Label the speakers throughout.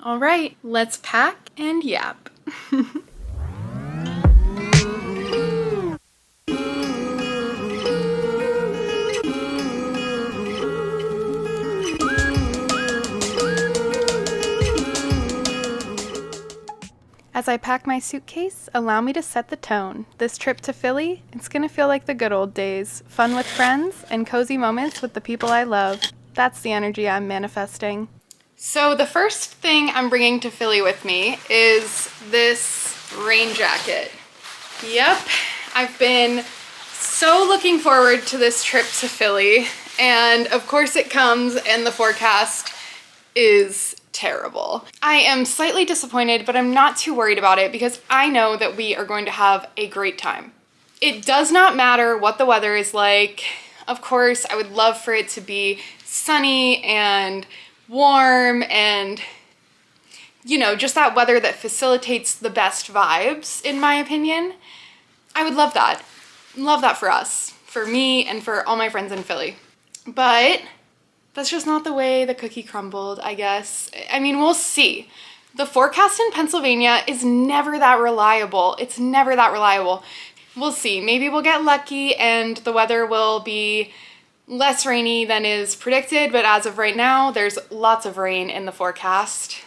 Speaker 1: All right, let's pack and yap. As I pack my suitcase, allow me to set the tone. This trip to Philly, it's gonna feel like the good old days. Fun with friends and cozy moments with the people I love. That's the energy I'm manifesting. So the first thing I'm bringing to Philly with me is this rain jacket. Yep, I've been so looking forward to this trip to Philly, and of course it comes and the forecast is terrible. I am slightly disappointed, but I'm not too worried about it because I know that we are going to have a great time. It does not matter what the weather is like. Of course, I would love for it to be sunny and warm and, you know, just that weather that facilitates the best vibes, in my opinion. I would love that. Love that for us, for me, and for all my friends in Philly. But that's just not the way the cookie crumbled, I guess. I mean, we'll see. The forecast in Pennsylvania is never that reliable. It's never that reliable. We'll see. Maybe we'll get lucky and the weather will be less rainy than is predicted, but as of right now, there's lots of rain in the forecast.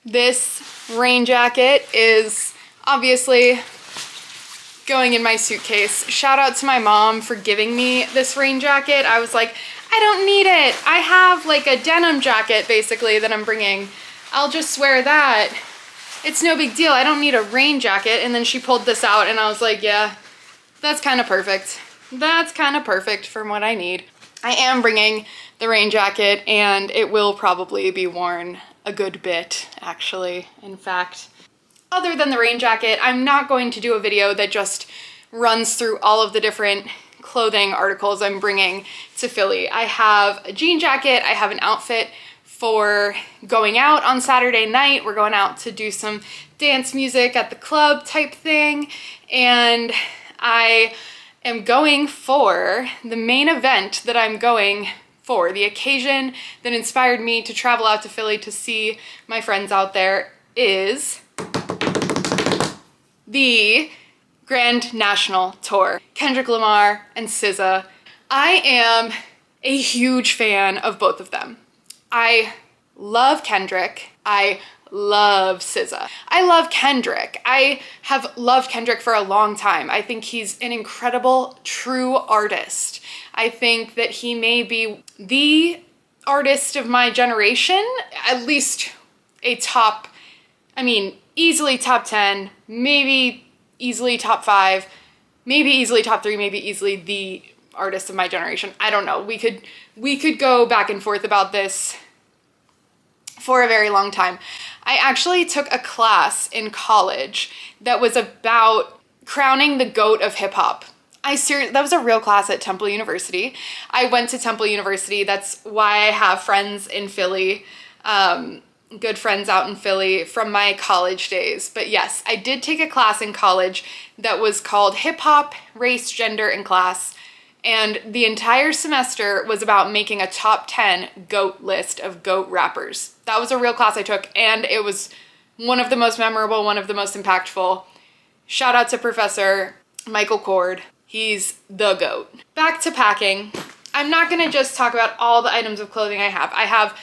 Speaker 1: This rain jacket is obviously going in my suitcase. Shout out to my mom for giving me this rain jacket. I was like, I don't need it. I have like a denim jacket basically that I'm bringing. I'll just wear that. It's no big deal. I don't need a rain jacket. And then she pulled this out and I was like, yeah, that's kind of perfect. That's kind of perfect for what I need. I am bringing the rain jacket and it will probably be worn a good bit, actually. In fact, other than the rain jacket, I'm not going to do a video that just runs through all of the different clothing articles I'm bringing to Philly. I have a jean jacket, I have an outfit for going out on Saturday night. We're going out to do some dance music at the club type thing, and I am going for the main event that I'm going for, the occasion that inspired me to travel out to Philly to see my friends out there is the Grand National Tour. Kendrick Lamar and SZA. I am a huge fan of both of them. I love Kendrick. I love SZA. I love Kendrick. I have loved Kendrick for a long time. I think he's an incredible, true artist. I think that he may be the artist of my generation, at least a top, easily top 10, maybe easily top 5, maybe easily top 3, maybe easily the artist of my generation. I don't know. We could go back and forth about this for a very long time. I actually took a class in college that was about crowning the GOAT of hip hop. That was a real class at Temple University. I went to Temple University. That's why I have friends in Philly, good friends out in Philly from my college days. But yes, I did take a class in college that was called Hip Hop, Race, Gender, and Class. And the entire semester was about making a top 10 GOAT list of GOAT rappers. That was a real class I took, and it was one of the most memorable, one of the most impactful. Shout out to Professor Michael Cord. He's the GOAT. Back to packing. I'm not gonna just talk about all the items of clothing I have. I have,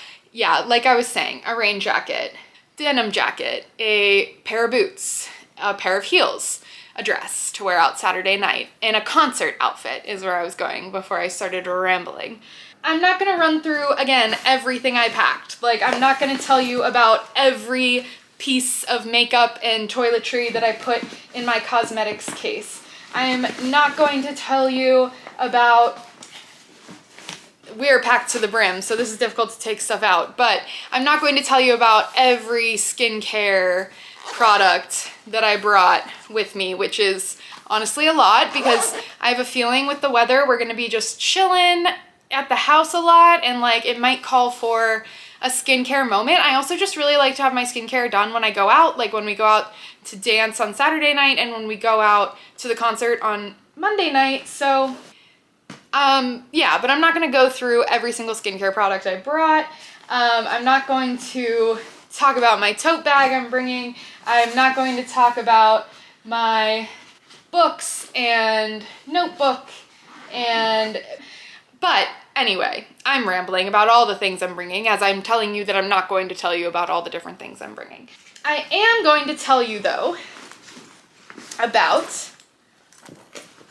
Speaker 1: like I was saying, a rain jacket, denim jacket, a pair of boots, a pair of heels, a dress to wear out Saturday night, and a concert outfit is where I was going before I started rambling. I'm not gonna run through, again, everything I packed. Like, I'm not gonna tell you about every piece of makeup and toiletry that I put in my cosmetics case. I'm not going to tell you about, we're packed to the brim, so this is difficult to take stuff out, but I'm not going to tell you about every skincare product that I brought with me, which is honestly a lot because I have a feeling with the weather we're gonna be just chilling at the house a lot, and like it might call for a skincare moment. I also just really like to have my skincare done when I go out, like when we go out to dance on Saturday night and when we go out to the concert on Monday night. So but I'm not gonna go through every single skincare product I brought. I'm not going to talk about my tote bag I'm bringing. I'm not going to talk about my books and notebook but anyway, I'm rambling about all the things I'm bringing as I'm telling you that I'm not going to tell you about all the different things I'm bringing. I am going to tell you though about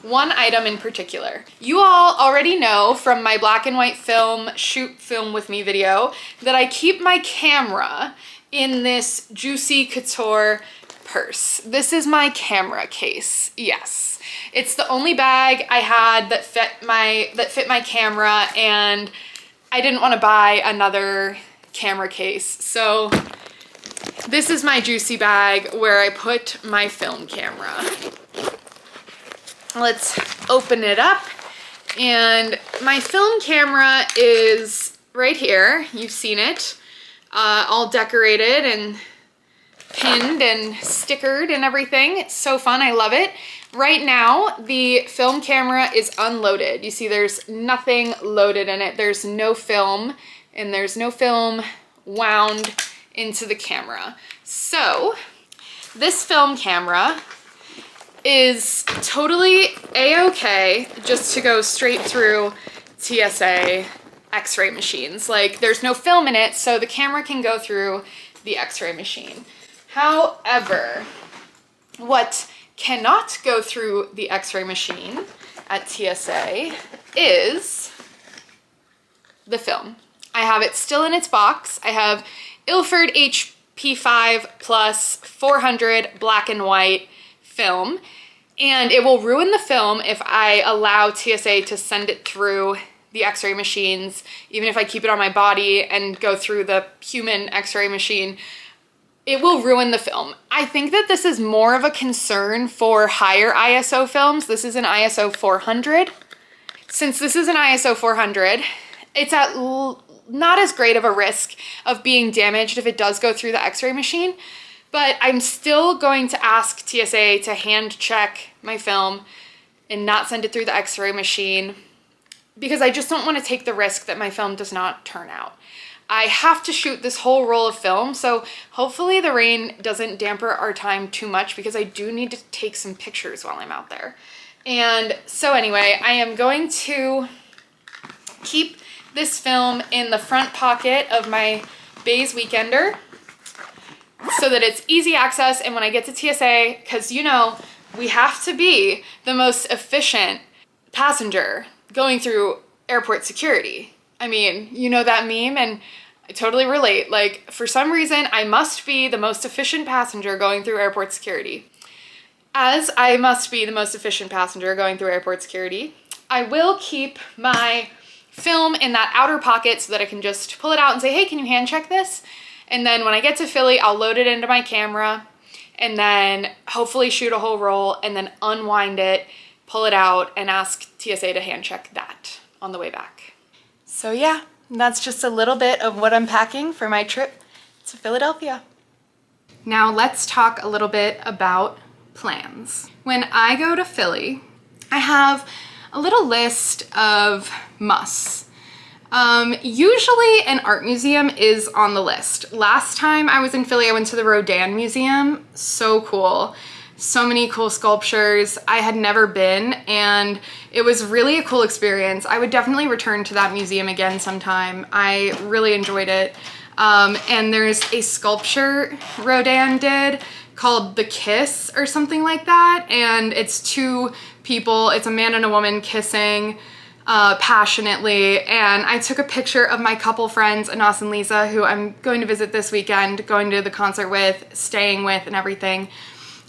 Speaker 1: one item in particular. You all already know from my black and white film, shoot film with me video, that I keep my camera in this Juicy Couture purse. This is my camera case, yes. It's the only bag I had that fit my camera, and I didn't want to buy another camera case. So this is my Juicy bag where I put my film camera. Let's open it up. And my film camera is right here. You've seen it. All decorated and pinned and stickered and everything. It's so fun. I love it. Right now, the film camera is unloaded. You see there's nothing loaded in it. There's no film, and there's no film wound into the camera. So this film camera is totally a-okay just to go straight through TSA x-ray machines. Like, there's no film in it, so the camera can go through the x-ray machine. However, what cannot go through the x-ray machine at TSA is the film. I have it still in its box. I have Ilford HP5 plus 400 black and white film, and it will ruin the film if I allow TSA to send it through the x-ray machines. Even if I keep it on my body and go through the human x-ray machine, it will ruin the film. I think that this is more of a concern for higher ISO films. This is an ISO 400. Since this is an ISO 400, it's at not as great of a risk of being damaged if it does go through the x-ray machine. But I'm still going to ask TSA to hand check my film and not send it through the x-ray machine, because I just don't want to take the risk that my film does not turn out. I have to shoot this whole roll of film, so hopefully the rain doesn't damper our time too much, because I do need to take some pictures while I'm out there. And so anyway, I am going to keep this film in the front pocket of my Beis Weekender, so that it's easy access. And when I get to TSA, because you know, we have to be the most efficient passenger going through airport security. I mean, you know that meme, and I totally relate. Like, for some reason, I must be the most efficient passenger going through airport security. As I must be the most efficient passenger going through airport security, I will keep my film in that outer pocket so that I can just pull it out and say, hey, can you hand check this? And then when I get to Philly, I'll load it into my camera and then hopefully shoot a whole roll and then unwind it, pull it out, and ask TSA to hand check that on the way back. So yeah, that's just a little bit of what I'm packing for my trip to Philadelphia. Now let's talk a little bit about plans. When I go to Philly, I have a little list of musts. Usually an art museum is on the list. Last time I was in Philly, I went to the Rodin Museum. So cool. So many cool sculptures. I had never been, and it was really a cool experience. I would definitely return to that museum again sometime. I really enjoyed it. And there's a sculpture Rodin did called The Kiss or something like that. And it's two people, it's a man and a woman kissing passionately, and I took a picture of my couple friends, Anas and Lisa, who I'm going to visit this weekend, going to the concert with, staying with, and everything.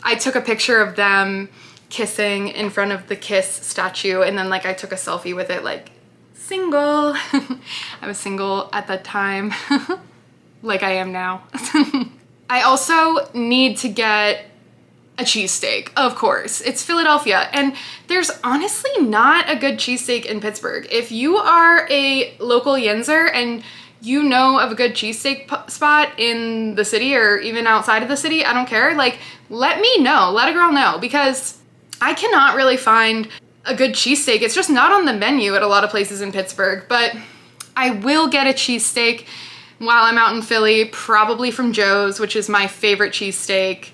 Speaker 1: I took a picture of them kissing in front of the Kiss statue, and then like I took a selfie with it, like single. I was single at that time, like I am now. I also need to get a cheesesteak, of course. It's Philadelphia, and there's honestly not a good cheesesteak in Pittsburgh. If you are a local Yinzer and you know of a good cheesesteak spot in the city or even outside of the city, I don't care, like, let me know, let a girl know, because I cannot really find a good cheesesteak. It's just not on the menu at a lot of places in Pittsburgh, but I will get a cheesesteak while I'm out in Philly, probably from Joe's, which is my favorite cheesesteak.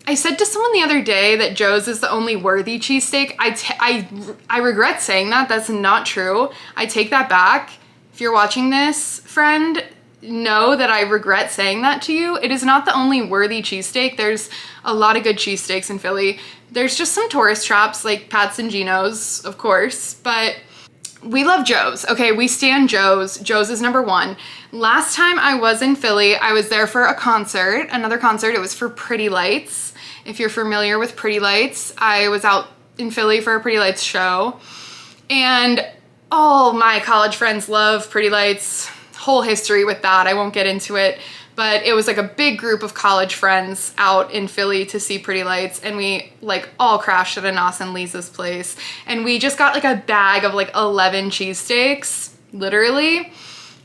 Speaker 1: I said to someone the other day that Joe's is the only worthy cheesesteak. I regret saying that. That's not true. I take that back. If you're watching this, friend, know that I regret saying that to you. It is not the only worthy cheesesteak. There's a lot of good cheesesteaks in Philly. There's just some tourist traps like Pat's and Gino's, of course, but we love Joe's. Okay, we stand Joe's. Joe's is number one. Last time I was in Philly, I was there for a concert, another concert. It was for Pretty Lights. If you're familiar with Pretty Lights, I was out in Philly for a Pretty Lights show, and all my college friends love Pretty Lights. Whole history with that. I won't get into it, but it was like a big group of college friends out in Philly to see Pretty Lights, and we like all crashed at Anas and Lisa's place, and we just got like a bag of like 11 cheesesteaks, literally,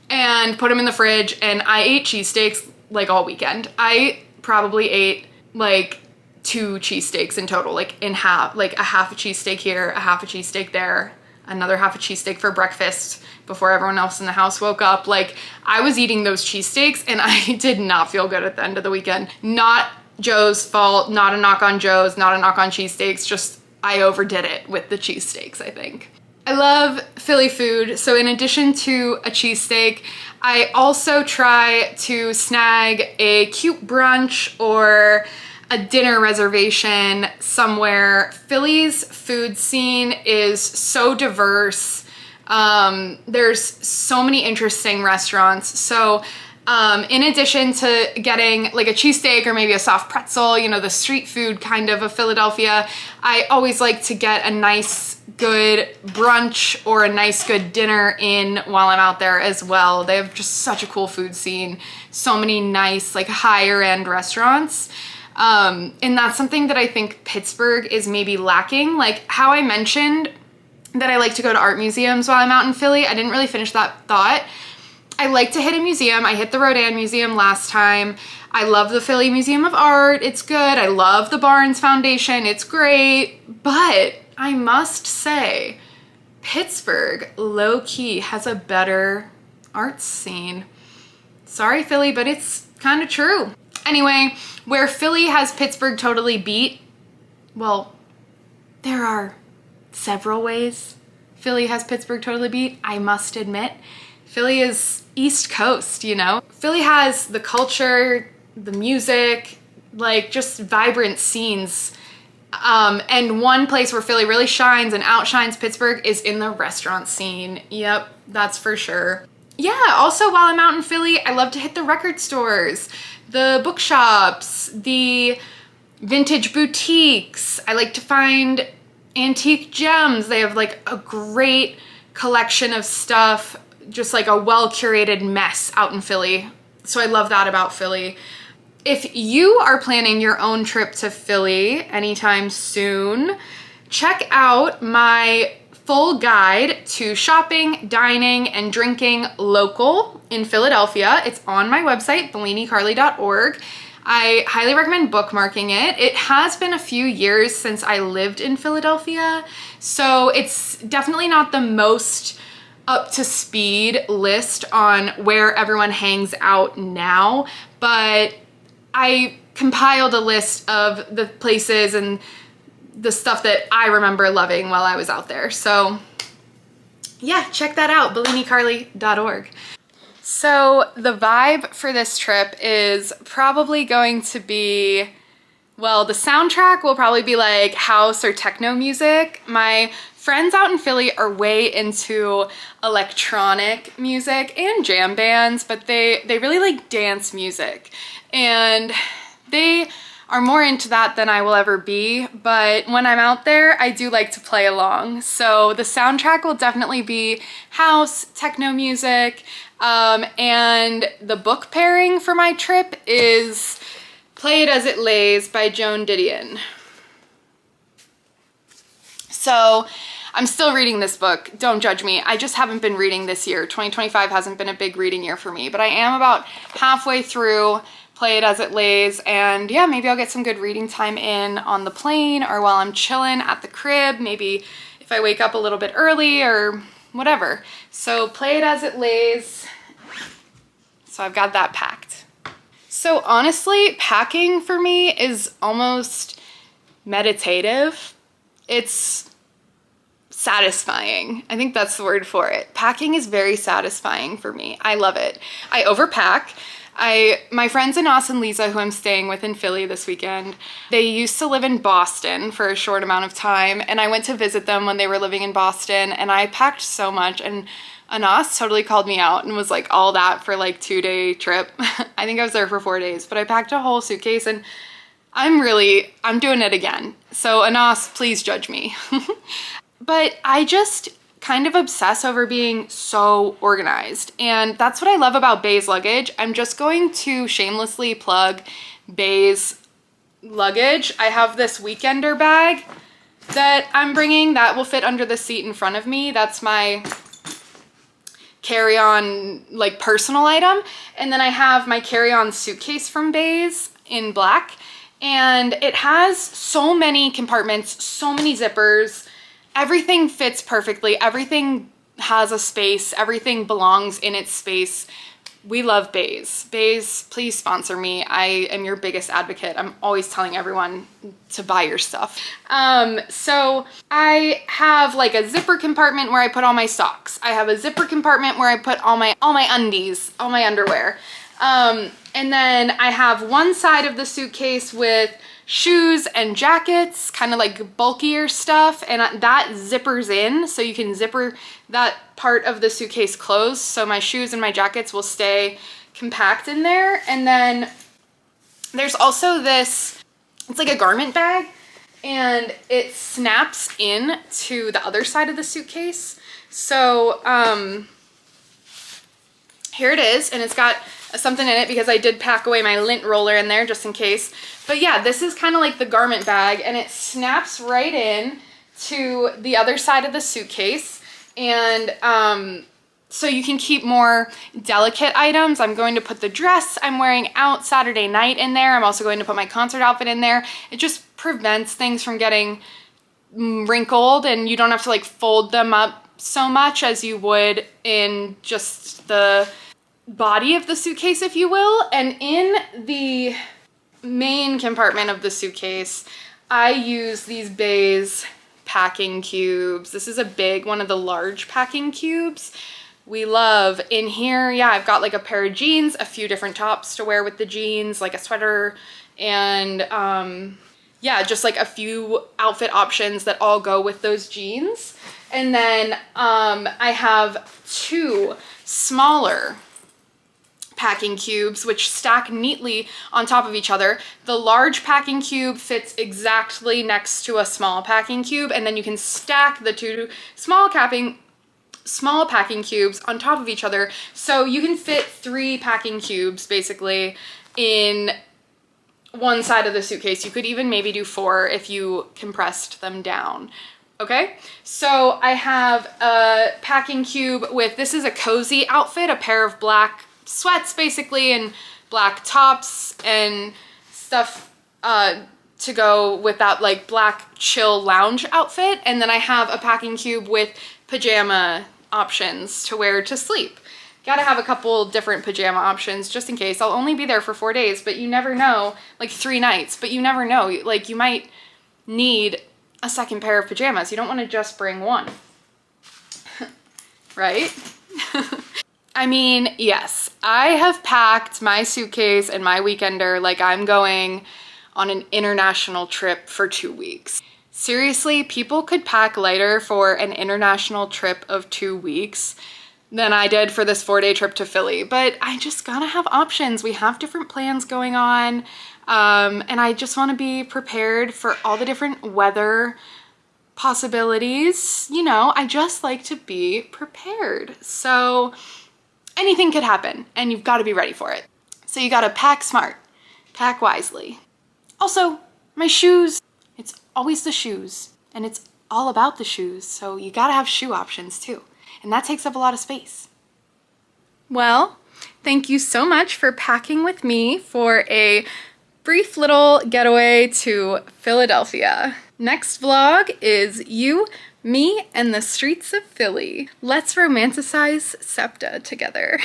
Speaker 1: and put them in the fridge, and I ate cheesesteaks like all weekend. I probably ate like 2 cheesesteaks in total, like in half, like a half a cheesesteak here, a half a cheesesteak there, another half a cheesesteak for breakfast before everyone else in the house woke up. Like, I was eating those cheesesteaks and I did not feel good at the end of the weekend. Not Joe's fault, not a knock on Joe's, not a knock on cheesesteaks, just I overdid it with the cheesesteaks, I think. I love Philly food, so in addition to a cheesesteak, I also try to snag a cute brunch or a dinner reservation somewhere. Philly's food scene is so diverse. There's so many interesting restaurants. So in addition to getting like a cheesesteak or maybe a soft pretzel, you know, the street food kind of Philadelphia, I always like to get a nice good brunch or a nice good dinner in while I'm out there as well. They have just such a cool food scene. So many nice like higher end restaurants. And that's something that I think Pittsburgh is maybe lacking. Like how I mentioned that I like to go to art museums while I'm out in Philly. I didn't really finish that thought. I like to hit a museum. I hit the Rodin Museum last time. I love the Philly Museum of Art. It's good. I love the Barnes Foundation. It's great. But I must say, Pittsburgh low-key has a better art scene. Sorry, Philly, but it's kind of true. Anyway, where Philly has Pittsburgh totally beat, well, there are several ways Philly has Pittsburgh totally beat, I must admit. Philly is East Coast, you know? Philly has the culture, the music, like just vibrant scenes. And one place where Philly really shines and outshines Pittsburgh is in the restaurant scene. Yep, that's for sure. Yeah, also while I'm out in Philly, I love to hit the record stores, the bookshops, the vintage boutiques. I like to find antique gems. They have like a great collection of stuff, just like a well-curated mess out in Philly. So I love that about Philly. If you are planning your own trip to Philly anytime soon, check out my full guide to shopping, dining, and drinking local in Philadelphia. It's on my website, bellinicarly.org. I highly recommend bookmarking it. It has been a few years since I lived in Philadelphia, so it's definitely not the most up to speed list on where everyone hangs out now, but I compiled a list of the places and the stuff that I remember loving while I was out there. So yeah, check that out, bellinicarly.org. So the vibe for this trip is probably going to be, well, the soundtrack will probably be like house or techno music. My friends out in Philly are way into electronic music and jam bands, but they really like dance music. And they are more into that than I will ever be, but when I'm out there, I do like to play along. So the soundtrack will definitely be house, techno music, and the book pairing for my trip is Play It As It Lays by Joan Didion. So I'm still reading this book, don't judge me. I just haven't been reading this year. 2025 hasn't been a big reading year for me, but I am about halfway through Play It As It Lays, and yeah, maybe I'll get some good reading time in on the plane or while I'm chilling at the crib, maybe if I wake up a little bit early or whatever. So Play It As It Lays. So I've got that packed. So honestly, packing for me is almost meditative. It's satisfying. I think that's the word for it. Packing is very satisfying for me. I love it. I overpack. My friends Anas and Lisa, who I'm staying with in Philly this weekend, they used to live in Boston for a short amount of time, and I went to visit them when they were living in Boston, and I packed so much, and Anas totally called me out and was like, all that for like 2-day trip. I think I was there for 4 days, but I packed a whole suitcase, and I'm doing it again. So Anas, please judge me. But I just kind of obsess over being so organized. And that's what I love about Beis Luggage. I'm just going to shamelessly plug Beis Luggage. I have this weekender bag that I'm bringing that will fit under the seat in front of me. That's my carry-on, like, personal item. And then I have my carry-on suitcase from Beis in black. And it has so many compartments, so many zippers. Everything fits perfectly. Everything has a space. Everything belongs in its space. We love Beis. Beis, please sponsor me. I am your biggest advocate. I'm always telling everyone to buy your stuff. So I have like a zipper compartment where I put all my socks. I have a zipper compartment where I put all my undies, all my underwear. And then I have one side of the suitcase with shoes and jackets, kind of like bulkier stuff, and that zippers in, so you can zipper that part of the suitcase closed, so my shoes and my jackets will stay compact in there. And then there's also this, it's like a garment bag, and it snaps in to the other side of the suitcase. So here it is, and it's got something in it because I did pack away my lint roller in there just in case. But yeah, this is kind of like the garment bag, and it snaps right in to the other side of the suitcase. And so you can keep more delicate items. I'm going to put the dress I'm wearing out Saturday night in there. I'm also going to put my concert outfit in there. It just prevents things from getting wrinkled, and you don't have to like fold them up so much as you would in just the body of the suitcase, if you will. And in the main compartment of the suitcase, I use these Beis packing cubes. This is a big one of the large packing cubes we love. In here, yeah, I've got like a pair of jeans, a few different tops to wear with the jeans, like a sweater, and yeah, just like a few outfit options that all go with those jeans. And then I have two smaller packing cubes which stack neatly on top of each other. The large packing cube fits exactly next to a small packing cube, and then you can stack the two small packing cubes on top of each other, so you can fit 3 packing cubes basically in one side of the suitcase. You could even maybe do 4 if you compressed them down. Okay, so I have a packing cube with, this is a cozy outfit, a pair of black sweats basically, and black tops and stuff to go with that like black chill lounge outfit. And then I have a packing cube with pajama options to wear to sleep. Gotta have a couple different pajama options just in case. I'll only be there for 4 days, but you never know, like 3 nights, but you never know, like you might need a second pair of pajamas. You don't want to just bring one, right? I mean, yes, I have packed my suitcase and my weekender like I'm going on an international trip for 2 weeks. Seriously, people could pack lighter for an international trip of 2 weeks than I did for this 4-day trip to Philly, but I just gotta have options. We have different plans going on, and I just wanna be prepared for all the different weather possibilities. You know, I just like to be prepared. So anything could happen, and you've got to be ready for it. So you got to pack smart, pack wisely. Also, my shoes, it's always the shoes, and it's all about the shoes, so you got to have shoe options too, and that takes up a lot of space. Well, thank you so much for packing with me for a brief little getaway to Philadelphia. Next vlog is you, me, and the streets of Philly. Let's romanticize SEPTA together.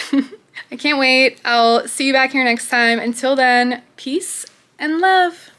Speaker 1: I can't wait. I'll see you back here next time. Until then, peace and love.